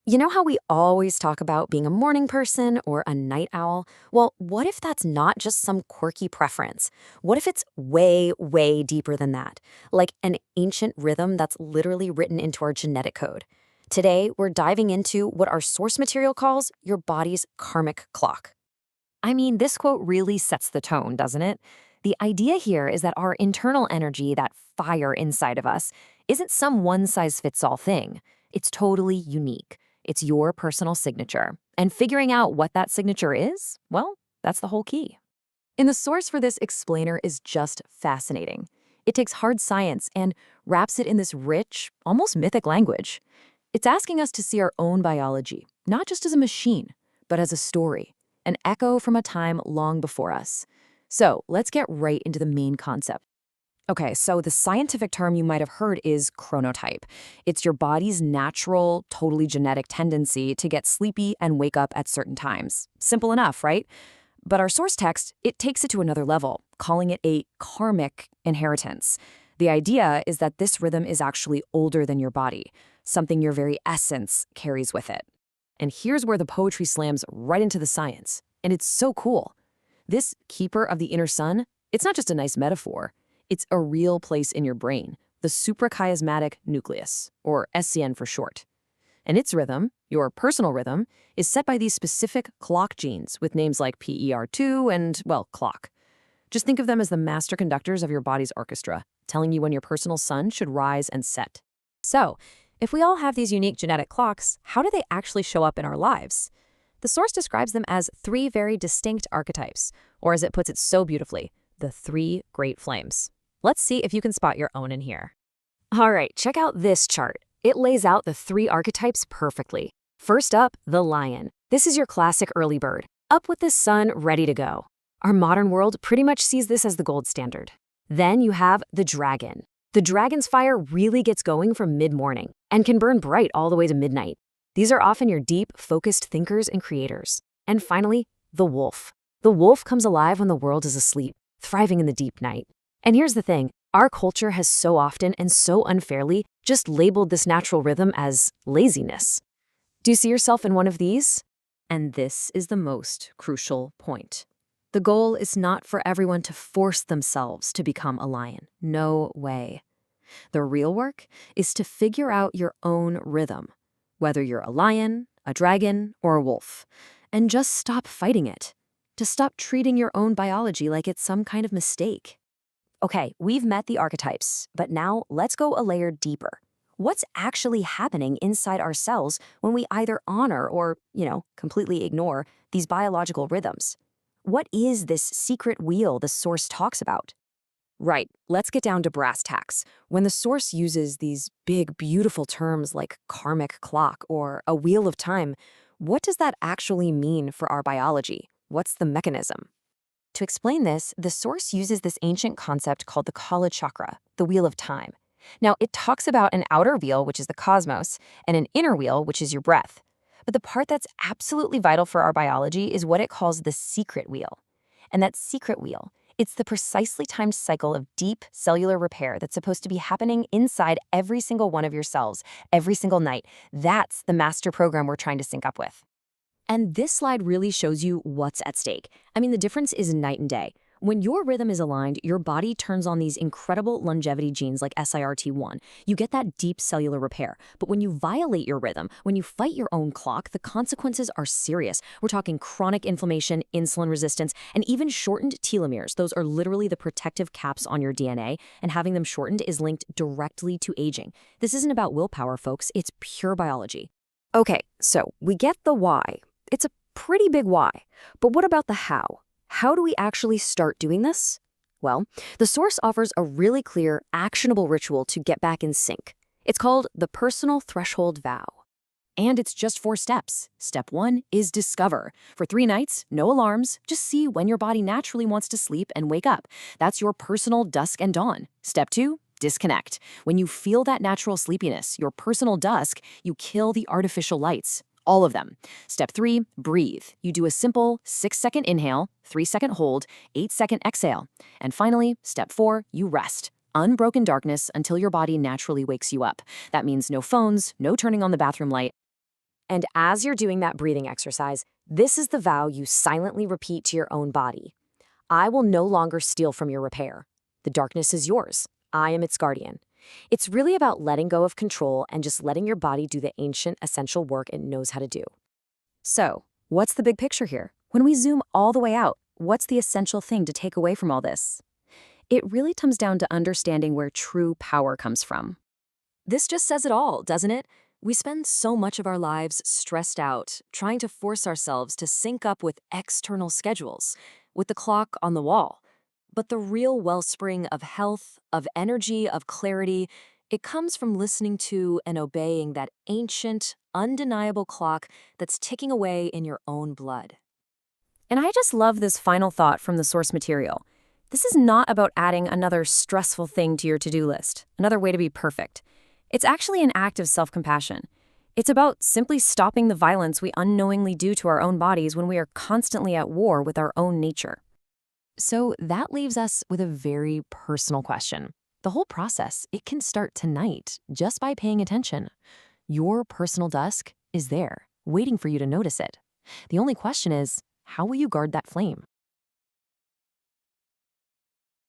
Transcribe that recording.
You know how we always talk about being a morning person or a night owl? Well, what if that's not just some quirky preference? What if it's way, way deeper than that? Like an ancient rhythm that's literally written into our genetic code. Today, we're diving into what our source material calls your body's karmic clock. I mean, this quote really sets the tone, doesn't it? The idea here is that our internal energy, that fire inside of us, isn't some one size fits all thing. It's totally unique. It's your personal signature. And figuring out what that signature is, well, that's the whole key. And the source for this explainer is just fascinating. It takes hard science and wraps it in this rich, almost mythic language. It's asking us to see our own biology, not just as a machine, but as a story, an echo from a time long before us. So let's get right into the main concept. Okay, so the scientific term you might have heard is chronotype. It's your body's natural, totally genetic tendency to get sleepy and wake up at certain times. Simple enough, right? But our source text, it takes it to another level, calling it a karmic inheritance. The idea is that this rhythm is actually older than your body, something your very essence carries with it. And here's where the poetry slams right into the science. And it's so cool. This keeper of the inner sun, it's not just a nice metaphor. It's a real place in your brain, the suprachiasmatic nucleus, or SCN for short. And its rhythm, your personal rhythm, is set by these specific clock genes with names like PER2 and, well, clock. Just think of them as the master conductors of your body's orchestra, telling you when your personal sun should rise and set. So, if we all have these unique genetic clocks, how do they actually show up in our lives? The source describes them as three very distinct archetypes, or as it puts it so beautifully, the three great flames. Let's see if you can spot your own in here. All right, check out this chart. It lays out the three archetypes perfectly. First up, the lion. This is your classic early bird, up with the sun, ready to go. Our modern world pretty much sees this as the gold standard. Then you have the dragon. The dragon's fire really gets going from mid-morning and can burn bright all the way to midnight. These are often your deep, focused thinkers and creators. And finally, the wolf. The wolf comes alive when the world is asleep, thriving in the deep night. And here's the thing, our culture has so often and so unfairly just labeled this natural rhythm as laziness. Do you see yourself in one of these? And this is the most crucial point. The goal is not for everyone to force themselves to become a lion. No way. The real work is to figure out your own rhythm, whether you're a lion, a dragon, or a wolf, and just stop fighting it. To stop treating your own biology like it's some kind of mistake. Okay, we've met the archetypes, but now let's go a layer deeper. What's actually happening inside our cells when we either honor or, completely ignore these biological rhythms? What is this secret wheel the source talks about? Right, let's get down to brass tacks. When the source uses these big, beautiful terms like karmic clock or a wheel of time, what does that actually mean for our biology? What's the mechanism? To explain this, the source uses this ancient concept called the Kala chakra, the wheel of time. Now, it talks about an outer wheel, which is the cosmos, and an inner wheel, which is your breath. But the part that's absolutely vital for our biology is what it calls the secret wheel. And that secret wheel, it's the precisely timed cycle of deep cellular repair that's supposed to be happening inside every single one of your cells, every single night. That's the master program we're trying to sync up with. And this slide really shows you what's at stake. I mean, the difference is night and day. When your rhythm is aligned, your body turns on these incredible longevity genes like SIRT1. You get that deep cellular repair. But when you violate your rhythm, when you fight your own clock, the consequences are serious. We're talking chronic inflammation, insulin resistance, and even shortened telomeres. Those are literally the protective caps on your DNA, and having them shortened is linked directly to aging. This isn't about willpower, folks. It's pure biology. Okay, so we get the why. It's a pretty big why. But what about the how? How do we actually start doing this? Well, the source offers a really clear, actionable ritual to get back in sync. It's called the personal threshold vow. And it's just 4 steps. Step 1 is discover. For 3 nights, no alarms, just see when your body naturally wants to sleep and wake up. That's your personal dusk and dawn. Step 2, disconnect. When you feel that natural sleepiness, your personal dusk, you kill the artificial lights. All of them. Step 3, breathe. You do a simple 6-second inhale, 3-second hold, 8-second exhale. And finally, step 4, you rest. Unbroken darkness until your body naturally wakes you up. That means no phones, no turning on the bathroom light. And as you're doing that breathing exercise, this is the vow you silently repeat to your own body. I will no longer steal from your repair. The darkness is yours. I am its guardian. It's really about letting go of control and just letting your body do the ancient, essential work it knows how to do. So, what's the big picture here? When we zoom all the way out, what's the essential thing to take away from all this? It really comes down to understanding where true power comes from. This just says it all, doesn't it? We spend so much of our lives stressed out, trying to force ourselves to sync up with external schedules, with the clock on the wall. But the real wellspring of health, of energy, of clarity, it comes from listening to and obeying that ancient, undeniable clock that's ticking away in your own blood. And I just love this final thought from the source material. This is not about adding another stressful thing to your to-do list, another way to be perfect. It's actually an act of self-compassion. It's about simply stopping the violence we unknowingly do to our own bodies when we are constantly at war with our own nature. So that leaves us with a very personal question. The whole process, it can start tonight just by paying attention. Your personal dusk is there, waiting for you to notice it. The only question is, how will you guard that flame?